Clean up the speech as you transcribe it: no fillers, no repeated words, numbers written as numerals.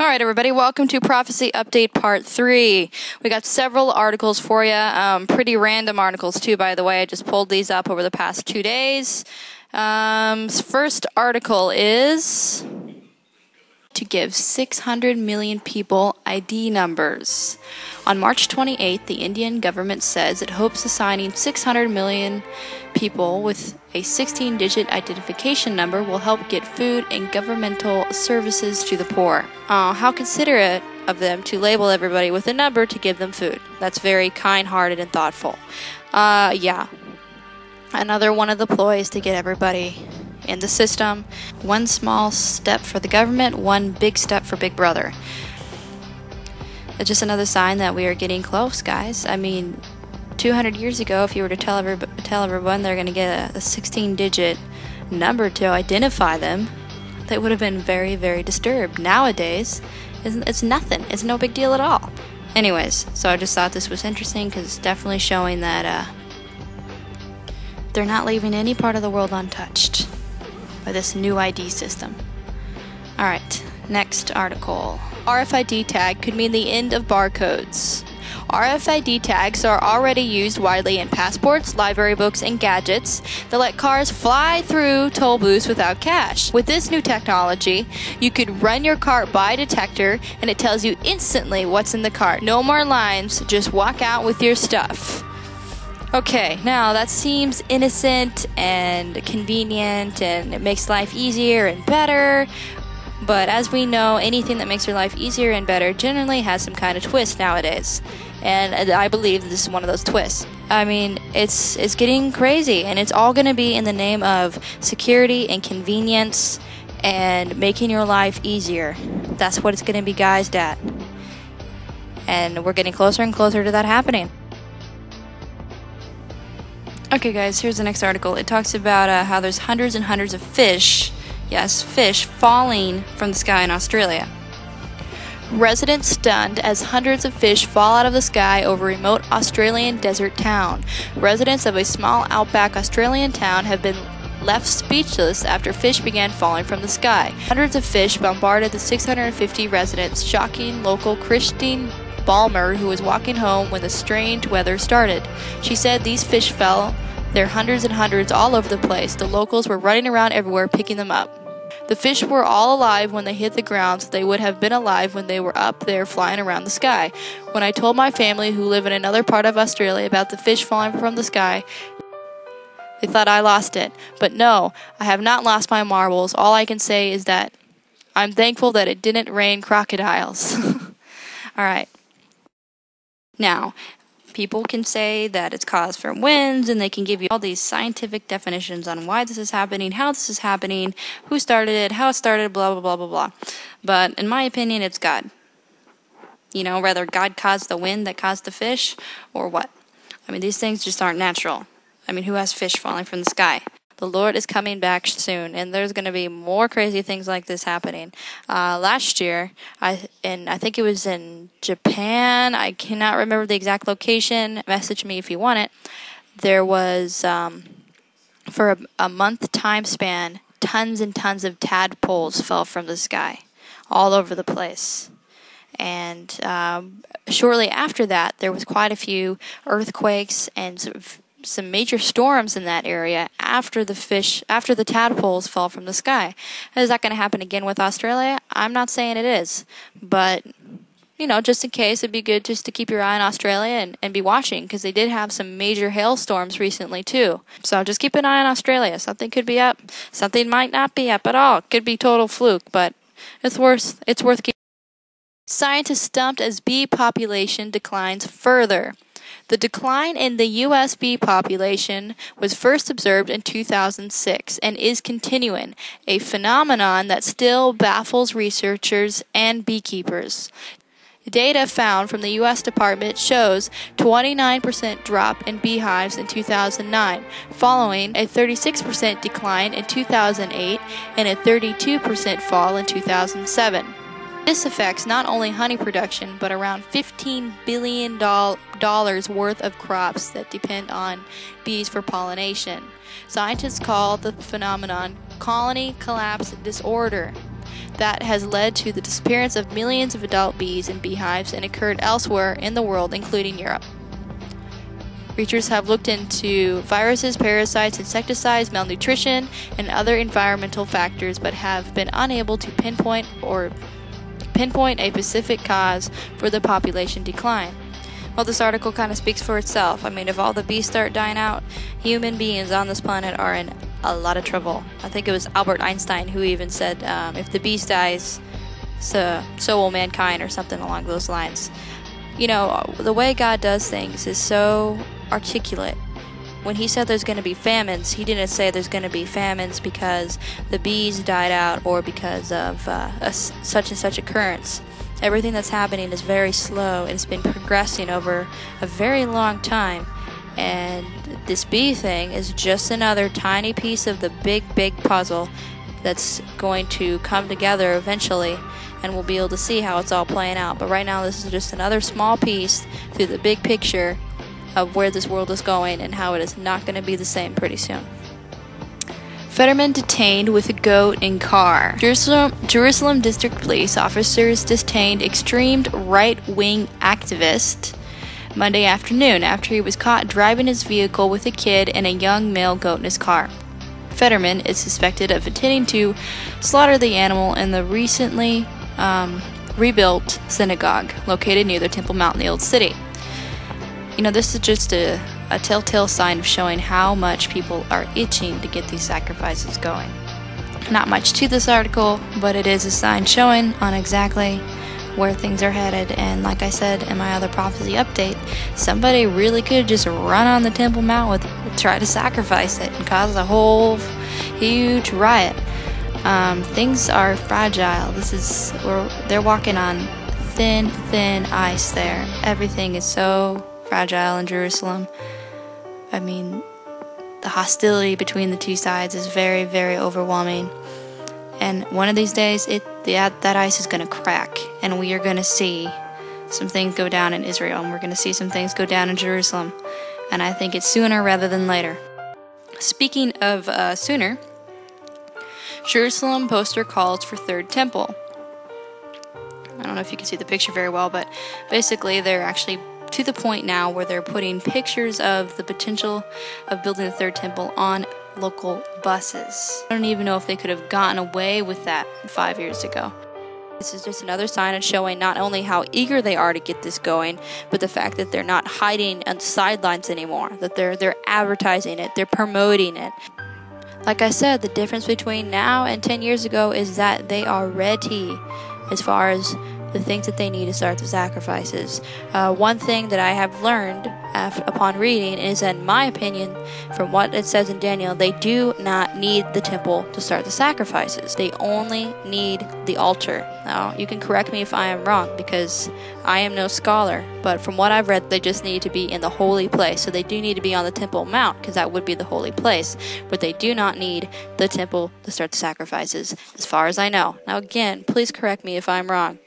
All right, everybody, welcome to Prophecy Update Part 3. We got several articles for you, pretty random articles too, by the way. I just pulled these up over the past 2 days. First article is to give 600 million people ID numbers. On March 28th, the Indian government says it hopes assigning 600 million people with a 16-digit identification number will help get food and governmental services to the poor. Oh, how considerate of them to label everybody with a number to give them food. That's very kind-hearted and thoughtful. Yeah. Another one of the ploys to get everybody in the system. One small step for the government, one big step for Big Brother. It's just another sign that we are getting close, guys. I mean, 200 years ago, if you were to tell everyone they're going to get a 16-digit number to identify them, they would have been very, very disturbed. Nowadays, it's nothing. It's no big deal at all. Anyways, so I just thought this was interesting because it's definitely showing that they're not leaving any part of the world untouched by this new ID system. Alright, next article. RFID tag could mean the end of barcodes. RFID tags are already used widely in passports, library books, and gadgets that let cars fly through toll booths without cash. With this new technology, you could run your cart by a detector and it tells you instantly what's in the cart. No more lines, just walk out with your stuff. Okay, now that seems innocent and convenient and it makes life easier and better, but as we know, anything that makes your life easier and better generally has some kind of twist nowadays, and I believe this is one of those twists. I mean, it's getting crazy, and it's all going to be in the name of security and convenience and making your life easier. That's what it's going to be guised at, and we're getting closer and closer to that happening. Okay guys, here's the next article. It talks about how there's hundreds and hundreds of fish, yes, fish, falling from the sky in Australia. Residents stunned as hundreds of fish fall out of the sky over a remote Australian desert town. Residents of a small outback Australian town have been left speechless after fish began falling from the sky. Hundreds of fish bombarded the 650 residents, shocking local Christine Balmer, who was walking home when the strange weather started. She said these fish fell, there hundreds and hundreds all over the place. The locals were running around everywhere picking them up. The fish were all alive when they hit the ground, so they would have been alive when they were up there flying around the sky. When I told my family who live in another part of Australia about the fish falling from the sky, they thought I lost it. But no, I have not lost my marbles. All I can say is that I'm thankful that it didn't rain crocodiles. Alright. Now, people can say that it's caused from winds, and they can give you all these scientific definitions on why this is happening, how this is happening, who started it, how it started, blah, blah, blah, blah, blah. But in my opinion, it's God. You know, whether God caused the wind that caused the fish, or what. I mean, these things just aren't natural. I mean, who has fish falling from the sky? The Lord is coming back soon, and there's going to be more crazy things like this happening. Last year, I think it was in Japan, I cannot remember the exact location, message me if you want it, there was, for a month time span, tons and tons of tadpoles fell from the sky, all over the place. And shortly after that, there was quite a few earthquakes and some major storms in that area after the tadpoles fall from the sky. Is that going to happen again with Australia? I'm not saying it is, but you know, just in case, it'd be good just to keep your eye on Australia and be watching, because they did have some major hailstorms recently too. So just keep an eye on Australia. Something could be up, something might not be up at all. It could be total fluke, but it's worth keeping. Scientists stumped as bee population declines further. The decline in the U.S. bee population was first observed in 2006 and is continuing, a phenomenon that still baffles researchers and beekeepers. Data found from the U.S. Department shows 29% drop in beehives in 2009, following a 36% decline in 2008 and a 32% fall in 2007. This affects not only honey production, but around $15 billion worth of crops that depend on bees for pollination. Scientists call the phenomenon colony collapse disorder. that has led to the disappearance of millions of adult bees in beehives and occurred elsewhere in the world, including Europe. Researchers have looked into viruses, parasites, insecticides, malnutrition, and other environmental factors, but have been unable to pinpoint a specific cause for the population decline. Well, this article kind of speaks for itself. I mean, if all the bees start dying out, human beings on this planet are in a lot of trouble. I think it was Albert Einstein who even said, if the bees dies, so will mankind, or something along those lines. You know, the way God does things is so articulate. When he said there's going to be famines, he didn't say there's going to be famines because the bees died out or because of such and such occurrence. Everything that's happening is very slow, and it's been progressing over a very long time. And this bee thing is just another tiny piece of the big puzzle that's going to come together eventually, and we'll be able to see how it's all playing out. But right now, this is just another small piece through the big picture of where this world is going and how it is not going to be the same pretty soon. FEDERAM detained with a goat in car. Jerusalem District Police officers detained extreme right-wing activist Monday afternoon after he was caught driving his vehicle with a kid and a young male goat in his car. FEDERAM is suspected of intending to slaughter the animal in the recently rebuilt synagogue located near the Temple Mount in the Old City. You know, this is just a telltale sign of showing how much people are itching to get these sacrifices going. Not much to this article, but it is a sign showing on exactly where things are headed. And like I said in my other prophecy update, somebody really could just run on the Temple Mount try to sacrifice it and cause a whole huge riot. Things are fragile. They're walking on thin ice there. Everything is so fragile in Jerusalem. I mean, the hostility between the two sides is very overwhelming. And one of these days, that ice is going to crack, and we are going to see some things go down in Israel, and we're going to see some things go down in Jerusalem. And I think it's sooner rather than later. Speaking of sooner, Jerusalem poster calls for third temple. I don't know if you can see the picture very well, but basically they're actually to the point now where they're putting pictures of the potential of building the third temple on local buses. I don't even know if they could have gotten away with that 5 years ago. This is just another sign of showing not only how eager they are to get this going, but the fact that they're not hiding on the sidelines anymore, that they're advertising it, they're promoting it. Like I said, the difference between now and 10 years ago is that they are ready as far as the things that they need to start the sacrifices. One thing that I have learned upon reading is, in my opinion, from what it says in Daniel, they do not need the temple to start the sacrifices. They only need the altar. Now, you can correct me if I am wrong, because I am no scholar, but from what I've read, they just need to be in the holy place. So they do need to be on the Temple Mount, because that would be the holy place, but they do not need the temple to start the sacrifices, as far as I know. Now again, please correct me if I'm wrong.